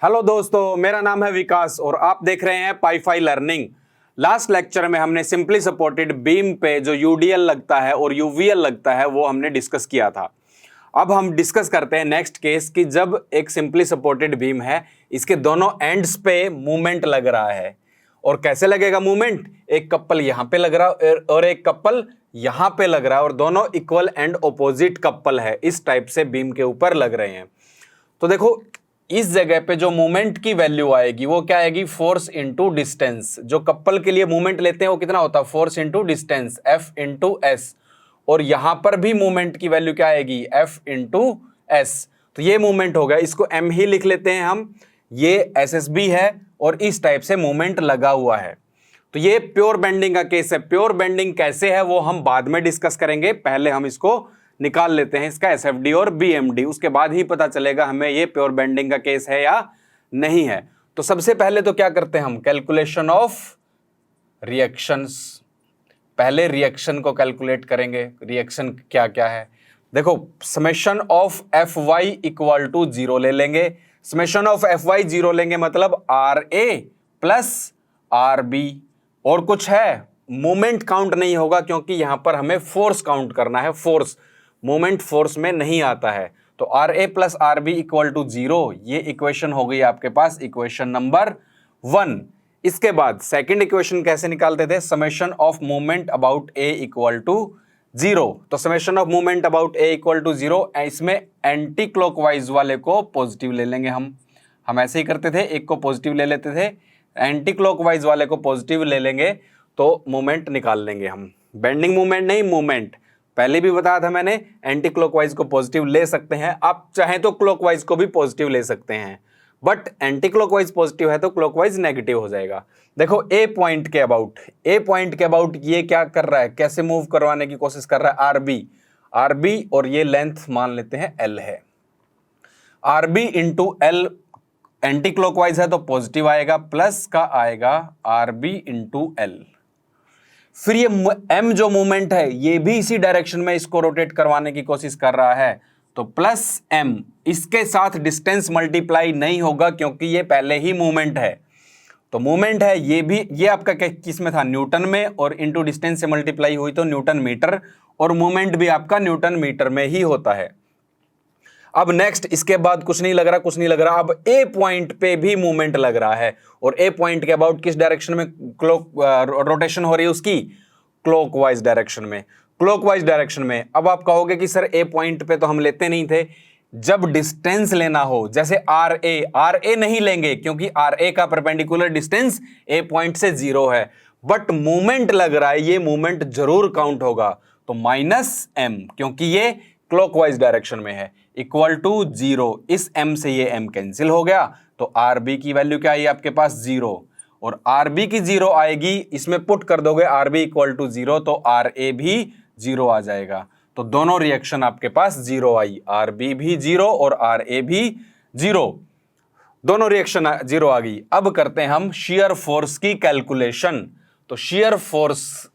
Hello दोस्तों, मेरा नाम है विकास और आप देख रहे हैं पाईफाई लर्निंग। लास्ट लेक्चर में हमने सिंपली सपोर्टेड बीम पे जो यूडीएल लगता है और यूवीएल लगता है वो हमने डिस्कस किया था। अब हम डिस्कस करते हैं नेक्स्ट केस कि जब एक सिंपली सपोर्टेड बीम है, इसके दोनों एंड्स पे मूवमेंट लग रहा है। और कैसे लगेगा मूवमेंट? एक कपल यहां पे लग रहा है और एक कपल यहां पे लग रहा है और दोनों इक्वल एंड ऑपोजिट कपल है, इस टाइप से बीम के ऊपर लग रहे हैं। तो देखो, इस जगह पे जो मूवमेंट की वैल्यू आएगी वो क्या आएगी? Force into distance. जो कपल के लिए मूवमेंट लेते हैं वो कितना होता है? Force into distance, F into S. और यहां पर भी मूवमेंट की वैल्यू क्या आएगी? F into S. तो ये मूवमेंट हो गया, इसको एम ही लिख लेते हैं हम। ये एस एस बी है और इस टाइप से मूवमेंट लगा हुआ है। तो ये प्योर बेंडिंग का केस है। प्योर बेंडिंग कैसे है वो हम बाद में डिस्कस करेंगे, पहले हम इसको निकाल लेते हैं, इसका एसएफडी और बीएमडी। उसके बाद ही पता चलेगा हमें ये प्योर बेंडिंग का केस है या नहीं है। तो सबसे पहले तो क्या करते हैं हम? Calculation of reactions. पहले रिएक्शन को कैलकुलेट करेंगे। रिएक्शन क्या क्या है देखो, summation of F Y equal to 0 ले लेंगे। समेशन ऑफ एफ वाई 0 लेंगे मतलब R A plus R B. और कुछ है? मोमेंट काउंट नहीं होगा क्योंकि यहां पर हमें फोर्स काउंट करना है। फोर्स, मोमेंट फोर्स में नहीं आता है। तो R A plus R B equal to 0, ये इक्वेशन हो गई आपके पास, इक्वेशन नंबर 1। इसके बाद सेकंड इक्वेशन कैसे निकालते थे? Summation of moment about A equal to 0। तो summation of moment about A equal to 0, इसमें एंटी क्लॉकवाइज वाले को पॉजिटिव ले लेंगे हम ऐसे ही करते थे, एक को पॉजिटिव ले लेते थे, एंटी क्लॉकवाइज वाले को पॉजिटिव ले लेंगे तो मोमेंट निकाल लेंगे हम। बेंडिंग मूवमेंट नहीं, मूवमेंट। पहले भी बताया था मैंने, एंटी क्लॉकवाइज को पॉजिटिव ले सकते हैं, आप चाहें तो क्लॉकवाइज को भी पॉजिटिव ले सकते हैं, बट एंटी क्लॉकवाइज पॉजिटिव है तो क्लॉकवाइज नेगेटिव हो जाएगा। देखो ए पॉइंट के अबाउट ये क्या कर रहा है? कैसे मूव करवाने की कोशिश कर रहा है? आरबी और ये लेंथ मान लेते हैं एल है। RB into L anti clockwise है तो पॉजिटिव आएगा, प्लस का आएगा आरबी इंटू एल। फिर ये m जो मूवमेंट है ये भी इसी डायरेक्शन में इसको रोटेट करवाने की कोशिश कर रहा है, तो प्लस m। इसके साथ डिस्टेंस मल्टीप्लाई नहीं होगा क्योंकि ये पहले ही मूवमेंट है। तो मूवमेंट है ये भी, ये आपका किस में था? न्यूटन में, और इंटू डिस्टेंस से मल्टीप्लाई हुई तो न्यूटन मीटर, और मूवमेंट भी आपका न्यूटन मीटर में ही होता है। अब नेक्स्ट, इसके बाद कुछ नहीं लग रहा। अब ए पॉइंट पे भी मूवमेंट लग रहा है और ए पॉइंट के अबाउट किस डायरेक्शन में रोटेशन हो रही है उसकी? क्लॉकवाइज डायरेक्शन में। अब आप कहोगे कि सर ए पॉइंट पे तो हम लेते नहीं थे, जब डिस्टेंस लेना हो, जैसे आर ए नहीं लेंगे क्योंकि आर ए का परपेंडिकुलर डिस्टेंस ए पॉइंट से 0 है, बट मूवमेंट लग रहा है, ये मूवमेंट जरूर काउंट होगा। तो माइनस एम, क्योंकि ये क्लॉकवाइज डायरेक्शन में है, इक्वल टू 0। इस m से ये m कैंसिल हो गया, तो RB की वैल्यू क्या आई आपके पास? 0। और RB की 0 आएगी, इसमें पुट कर दोगे RB इक्वल टू 0 तो RA भी 0 आ जाएगा। तो दोनों रिएक्शन आपके पास 0 आई, RB भी 0 और RA भी 0, दोनों रिएक्शन 0 आ गई। अब करते हैं हम शियर फोर्स की कैलकुलेशन। तो शियर फोर्स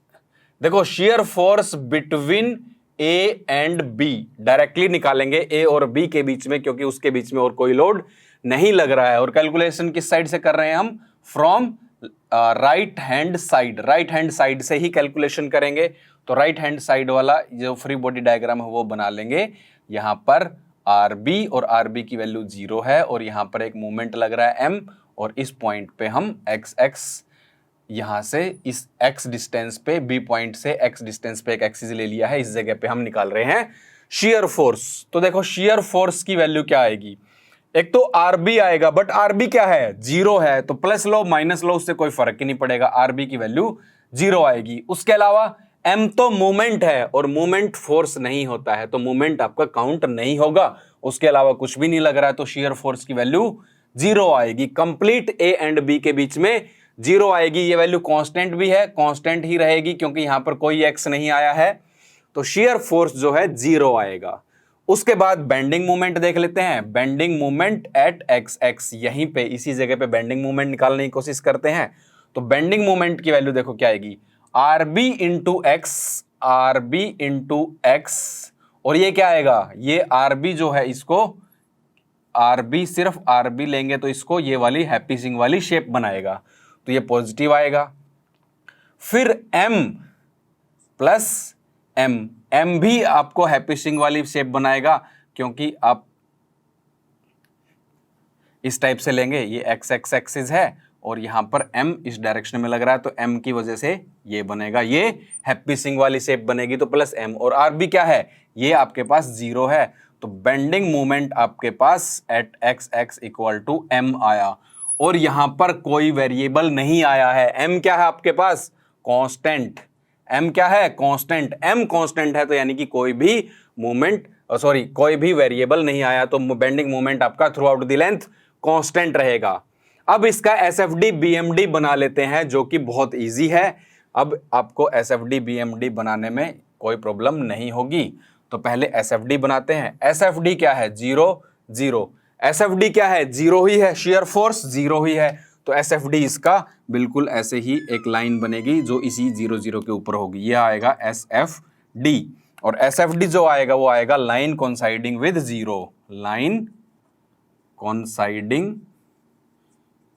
देखो, shear force between A and be directly निकालेंगे, ए और बी के बीच में, क्योंकि उसके बीच में और कोई लोड नहीं लग रहा है। और कैलकुलेशन किस साइड से कर रहे हैं हम? फ्रॉम राइट हैंड साइड से ही कैलकुलेशन करेंगे। तो राइट हैंड साइड वाला जो फ्री बॉडी डायग्राम है वो बना लेंगे। यहां पर आर बी और आर बी की वैल्यू 0 है और यहां पर एक मूवमेंट लग रहा है m, और इस पॉइंट पे हम x यहां से इस x डिस्टेंस पे, b पॉइंट से x डिस्टेंस पे एक एक्सिस ले लिया है, इस जगह पे हम निकाल रहे हैं शियर फोर्स। तो देखो शियर फोर्स की वैल्यू क्या आएगी? एक तो RB आएगा, बट RB क्या है? 0 है, तो प्लस लो माइनस लो उससे कोई फर्क ही नहीं पड़ेगा, RB की वैल्यू 0 आएगी। उसके अलावा m तो मूवमेंट है और मूवमेंट फोर्स नहीं होता है, तो मूवमेंट आपका काउंट नहीं होगा। उसके अलावा कुछ भी नहीं लग रहा है, तो शियर फोर्स की वैल्यू 0 आएगी। कंप्लीट A एंड B के बीच में 0 आएगी। ये वैल्यू कांस्टेंट भी है, कांस्टेंट ही रहेगी क्योंकि यहां पर कोई x नहीं आया है, तो शियर फोर्स जो है 0 आएगा। उसके बाद बेंडिंग मूवमेंट देख लेते हैं। बेंडिंग मूवमेंट एट x, यहीं पे इसी जगह पे बेंडिंग मूवमेंट निकालने की कोशिश करते हैं। तो बेंडिंग मूवमेंट की वैल्यू देखो क्या आएगी? RB इंटू एक्स, और ये क्या आएगा? ये RB जो है इसको RB, सिर्फ RB लेंगे तो इसको ये वाली हैप्पी सिंग वाली शेप बनाएगा, तो ये पॉजिटिव आएगा। फिर M प्लस M भी आपको हैप्पी सिंग वाली शेप बनाएगा, क्योंकि आप इस टाइप से लेंगे, ये x एक्सिस है और यहां पर M इस डायरेक्शन में लग रहा है, तो M की वजह से ये बनेगा, ये हैप्पी सिंग वाली शेप बनेगी, तो प्लस M। और RB क्या है, ये आपके पास 0 है, तो बेंडिंग मोमेंट आपके पास at x equal to M आया। और यहां पर कोई वेरिएबल नहीं आया है, M क्या है आपके पास, कांस्टेंट। M क्या है, कांस्टेंट। M कांस्टेंट है तो यानी कि कोई भी मोमेंट, सॉरी कोई भी वेरिएबल नहीं आया, तो बेंडिंग मोमेंट आपका through out the length constant रहेगा। अब इसका SFD BMD बना लेते हैं, जो कि बहुत इजी है। अब आपको SFD BMD बनाने में कोई प्रॉब्लम नहीं होगी, तो पहले SFD बनाते हैं। SFD क्या है, 0 0। SFD क्या है, 0 ही है, शेयर फोर्स 0 ही है, तो SFD इसका बिल्कुल ऐसे ही एक लाइन बनेगी जो इसी 0 0 के ऊपर होगी, यह आएगा SFD। और SFD जो आएगा वो आएगा line coinciding with 0, line coinciding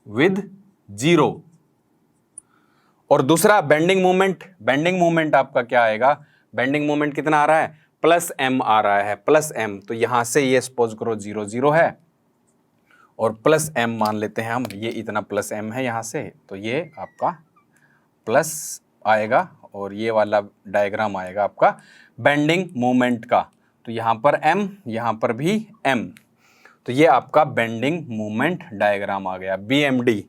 with 0। और दूसरा बेंडिंग मोमेंट, बेंडिंग मोमेंट आपका क्या आएगा, बेंडिंग मोमेंट कितना आ रहा है, प्लस M आ रहा है, प्लस M। तो यहां से ये सपोज करो 0 0 है और प्लस M मान लेते हैं हम, ये इतना प्लस M है यहां से, तो ये आपका प्लस आएगा और ये वाला डायग्राम आएगा आपका बेंडिंग मोमेंट का। तो यहां पर M, यहां पर भी M, तो ये आपका बेंडिंग मोमेंट डायग्राम आ गया, BMD।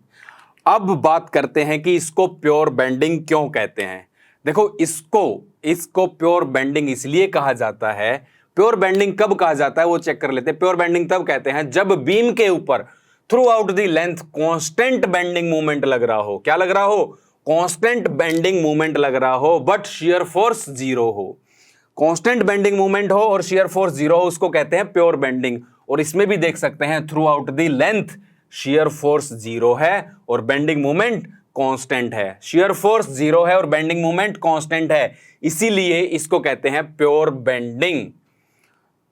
अब बात करते हैं कि इसको प्योर बेंडिंग क्यों कहते हैं। देखो इसको प्योर बेंडिंग इसलिए कहा जाता है, प्योर बेंडिंग कब कहा जाता है वो चेक कर लेते हैं। प्योर बेंडिंग तब कहते हैं जब बीम के ऊपर through out the length constant bending moment लग रहा हो। क्या लग रहा हो, कांस्टेंट बेंडिंग मोमेंट लग रहा हो, बट शियर फोर्स 0 हो। कांस्टेंट बेंडिंग मोमेंट हो और शियर फोर्स 0 हो, उसको कहते हैं प्योर बेंडिंग। और इसमें भी देख सकते हैं through out the length shear force 0 है और बेंडिंग मोमेंट कांस्टेंट है। शियर फोर्स 0 है और बेंडिंग मोमेंट कांस्टेंट है, इसीलिए इसको कहते हैं प्योर बेंडिंग।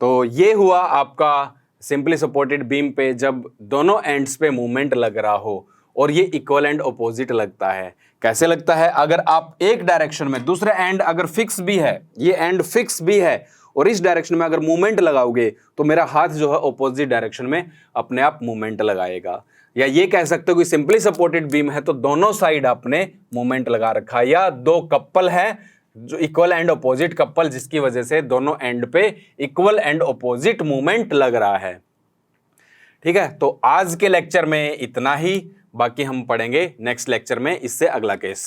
तो ये हुआ आपका सिंपली सपोर्टेड बीम पे जब दोनों एंड्स पे मूवमेंट लग रहा हो और ये इक्वल एंड ऑपोजिट लगता है। कैसे लगता है, अगर आप एक डायरेक्शन में, दूसरा एंड अगर फिक्स भी है, ये एंड फिक्स भी है और इस डायरेक्शन में अगर मूवमेंट लगाओगे तो मेरा हाथ जो है ऑपोजिट डायरेक्शन में अपने आप मूवमेंट लगाएगा। या ये कह सकते हो कि सिंपली सपोर्टेड बीम है तो दोनों साइड आपने मूवमेंट लगा रखा है, या दो कपल है जो इक्वल एंड ऑपोजिट कपल, जिसकी वजह से दोनों एंड पे इक्वल एंड ऑपोजिट मूवमेंट लग रहा है। ठीक है, तो आज के लेक्चर में इतना ही, बाकी हम पढ़ेंगे नेक्स्ट लेक्चर में इससे अगला केस।